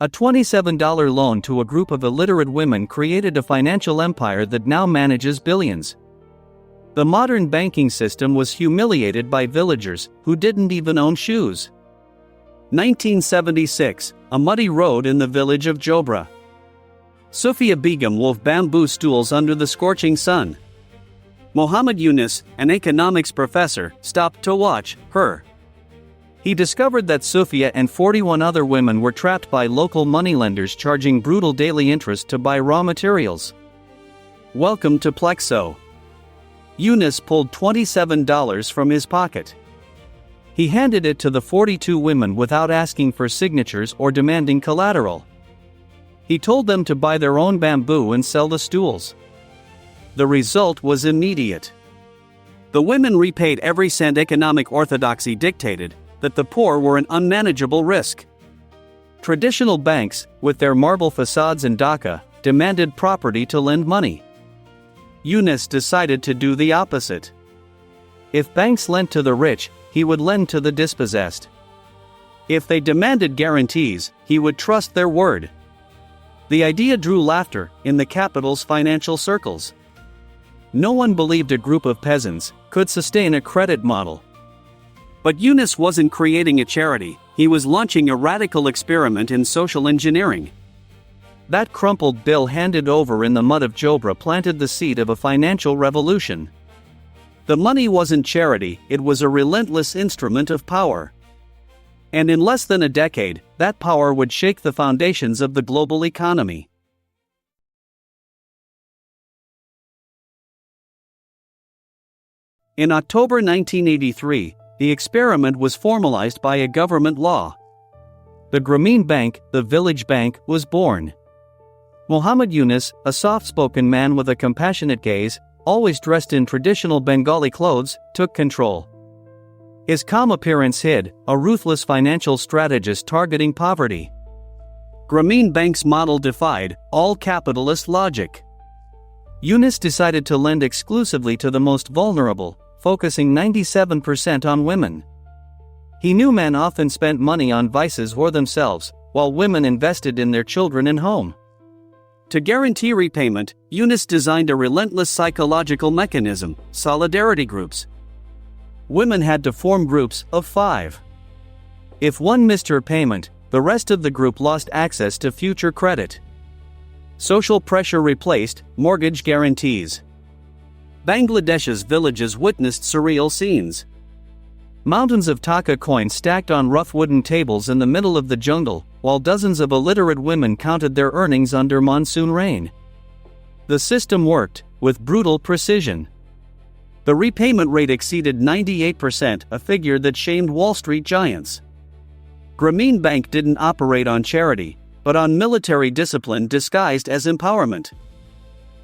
A $27 loan to a group of illiterate women created a financial empire that now manages billions. The modern banking system was humiliated by villagers who didn't even own shoes. 1976, a muddy road in the village of Jobra. Sufia Begum wove bamboo stools under the scorching sun. Muhammad Yunus, an economics professor, stopped to watch her. He discovered that Sufia and 41 other women were trapped by local moneylenders charging brutal daily interest to buy raw materials. Welcome to Plexo. Yunus pulled $27 from his pocket. He handed it to the 42 women without asking for signatures or demanding collateral. He told them to buy their own bamboo and sell the stools. The result was immediate. The women repaid every cent. Economic orthodoxy dictated that the poor were an unmanageable risk. Traditional banks, with their marble facades and Dhaka, demanded property to lend money. Yunus decided to do the opposite. If banks lent to the rich, he would lend to the dispossessed. If they demanded guarantees, he would trust their word. The idea drew laughter in the capital's financial circles. No one believed a group of peasants could sustain a credit model. But Yunus wasn't creating a charity, he was launching a radical experiment in social engineering. That crumpled bill handed over in the mud of Jobra planted the seed of a financial revolution. The money wasn't charity, it was a relentless instrument of power. And in less than a decade, that power would shake the foundations of the global economy. In October 1983, the experiment was formalized by a government law. The Grameen Bank, the village bank, was born. Muhammad Yunus, a soft-spoken man with a compassionate gaze, always dressed in traditional Bengali clothes, took control. His calm appearance hid a ruthless financial strategist targeting poverty. Grameen Bank's model defied all capitalist logic. Yunus decided to lend exclusively to the most vulnerable, focusing 97% on women. He knew men often spent money on vices or themselves, while women invested in their children and home. To guarantee repayment, Yunus designed a relentless psychological mechanism: solidarity groups. Women had to form groups of 5. If one missed her payment, the rest of the group lost access to future credit. Social pressure replaced mortgage guarantees. Bangladesh's villages witnessed surreal scenes. Mountains of taka coins stacked on rough wooden tables in the middle of the jungle, while dozens of illiterate women counted their earnings under monsoon rain. The system worked, with brutal precision. The repayment rate exceeded 98%, a figure that shamed Wall Street giants. Grameen Bank didn't operate on charity, but on military discipline disguised as empowerment.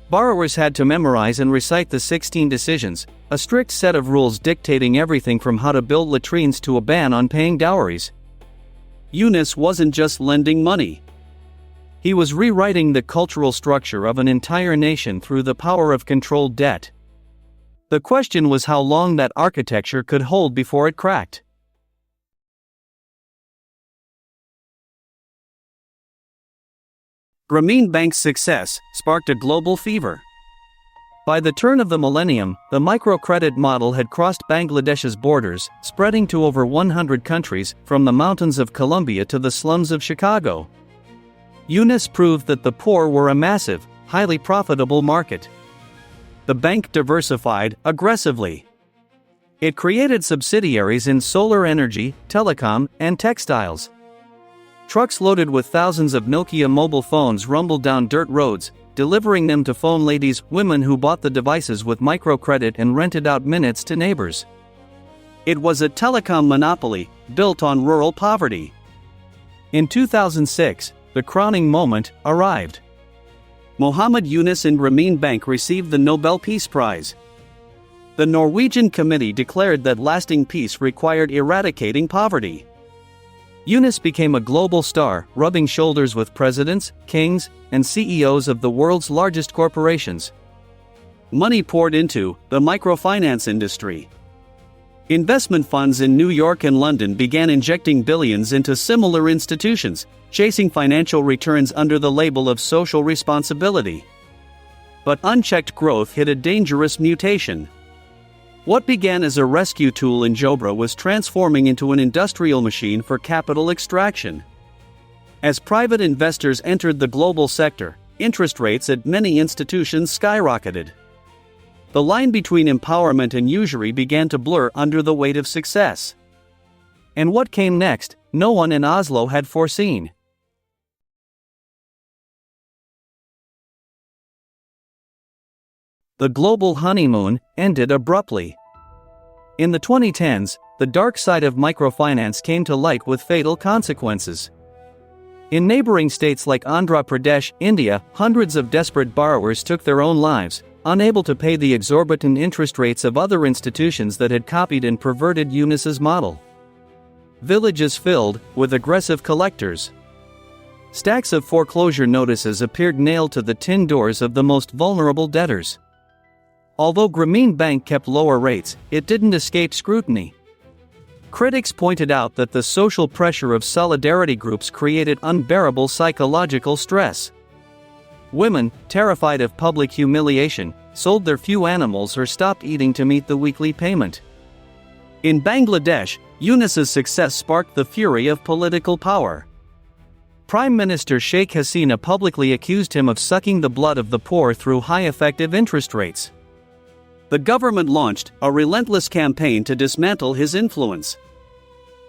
Borrowers had to memorize and recite the 16 decisions, a strict set of rules dictating everything from how to build latrines to a ban on paying dowries. Yunus wasn't just lending money. He was rewriting the cultural structure of an entire nation through the power of controlled debt. The question was how long that architecture could hold before it cracked. Grameen Bank's success sparked a global fever. By the turn of the millennium, the microcredit model had crossed Bangladesh's borders, spreading to over 100 countries, from the mountains of Colombia to the slums of Chicago. Yunus proved that the poor were a massive, highly profitable market. The bank diversified aggressively. It created subsidiaries in solar energy, telecom, and textiles. Trucks loaded with thousands of Nokia mobile phones rumbled down dirt roads, delivering them to phone ladies, women who bought the devices with microcredit and rented out minutes to neighbors. It was a telecom monopoly, built on rural poverty. In 2006, the crowning moment arrived. Muhammad Yunus and Grameen Bank received the Nobel Peace Prize. The Norwegian committee declared that lasting peace required eradicating poverty. Yunus became a global star, rubbing shoulders with presidents, kings, and CEOs of the world's largest corporations. Money poured into the microfinance industry. Investment funds in New York and London began injecting billions into similar institutions, chasing financial returns under the label of social responsibility. But unchecked growth hit a dangerous mutation. What began as a rescue tool in Jobra was transforming into an industrial machine for capital extraction. As private investors entered the global sector, interest rates at many institutions skyrocketed. The line between empowerment and usury began to blur under the weight of success. And what came next, no one in Oslo had foreseen. The global honeymoon ended abruptly. In the 2010s, the dark side of microfinance came to light with fatal consequences. In neighboring states like Andhra Pradesh, India, hundreds of desperate borrowers took their own lives, unable to pay the exorbitant interest rates of other institutions that had copied and perverted Eunice's model. Villages filled with aggressive collectors. Stacks of foreclosure notices appeared nailed to the tin doors of the most vulnerable debtors. Although Grameen Bank kept lower rates, it didn't escape scrutiny. Critics pointed out that the social pressure of solidarity groups created unbearable psychological stress. Women, terrified of public humiliation, sold their few animals or stopped eating to meet the weekly payment. In Bangladesh, Eunice's success sparked the fury of political power. Prime Minister Sheikh Hasina publicly accused him of sucking the blood of the poor through high-effective interest rates. The government launched a relentless campaign to dismantle his influence.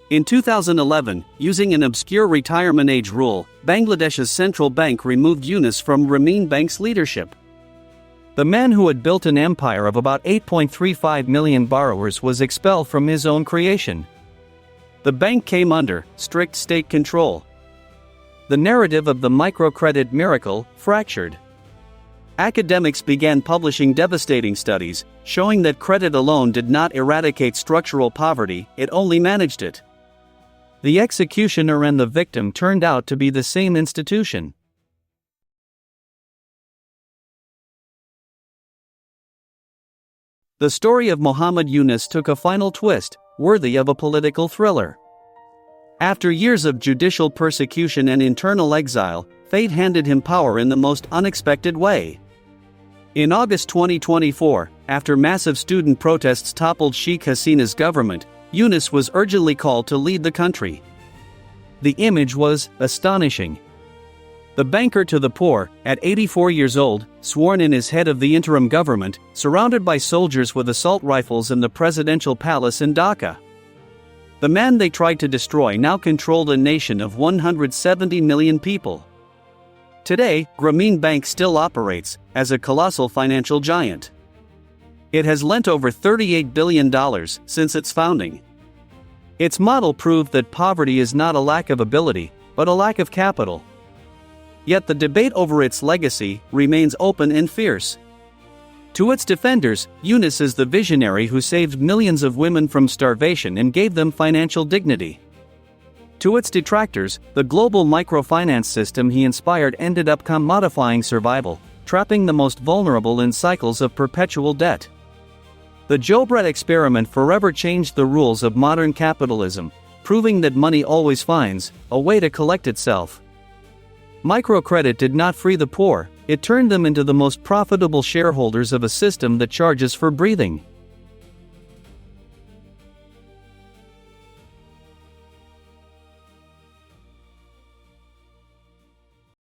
In 2011, using an obscure retirement age rule, Bangladesh's central bank removed Eunice from Grameen Bank's leadership. The man who had built an empire of about 8.35 million borrowers was expelled from his own creation. The bank came under strict state control. The narrative of the microcredit miracle fractured. Academics began publishing devastating studies, showing that credit alone did not eradicate structural poverty, it only managed it. The executioner and the victim turned out to be the same institution. The story of Muhammad Yunus took a final twist, worthy of a political thriller. After years of judicial persecution and internal exile, fate handed him power in the most unexpected way. In August 2024, after massive student protests toppled Sheikh Hasina's government, Yunus was urgently called to lead the country. The image was astonishing. The banker to the poor, at 84 years old, sworn in as head of the interim government, surrounded by soldiers with assault rifles in the presidential palace in Dhaka. The man they tried to destroy now controlled a nation of 170 million people. Today, Grameen Bank still operates as a colossal financial giant. It has lent over $38 billion since its founding. Its model proved that poverty is not a lack of ability, but a lack of capital. Yet the debate over its legacy remains open and fierce. To its defenders, Yunus is the visionary who saved millions of women from starvation and gave them financial dignity. To its detractors, the global microfinance system he inspired ended up commodifying survival, trapping the most vulnerable in cycles of perpetual debt. The Jobra experiment forever changed the rules of modern capitalism, proving that money always finds a way to collect itself. Microcredit did not free the poor, it turned them into the most profitable shareholders of a system that charges for breathing.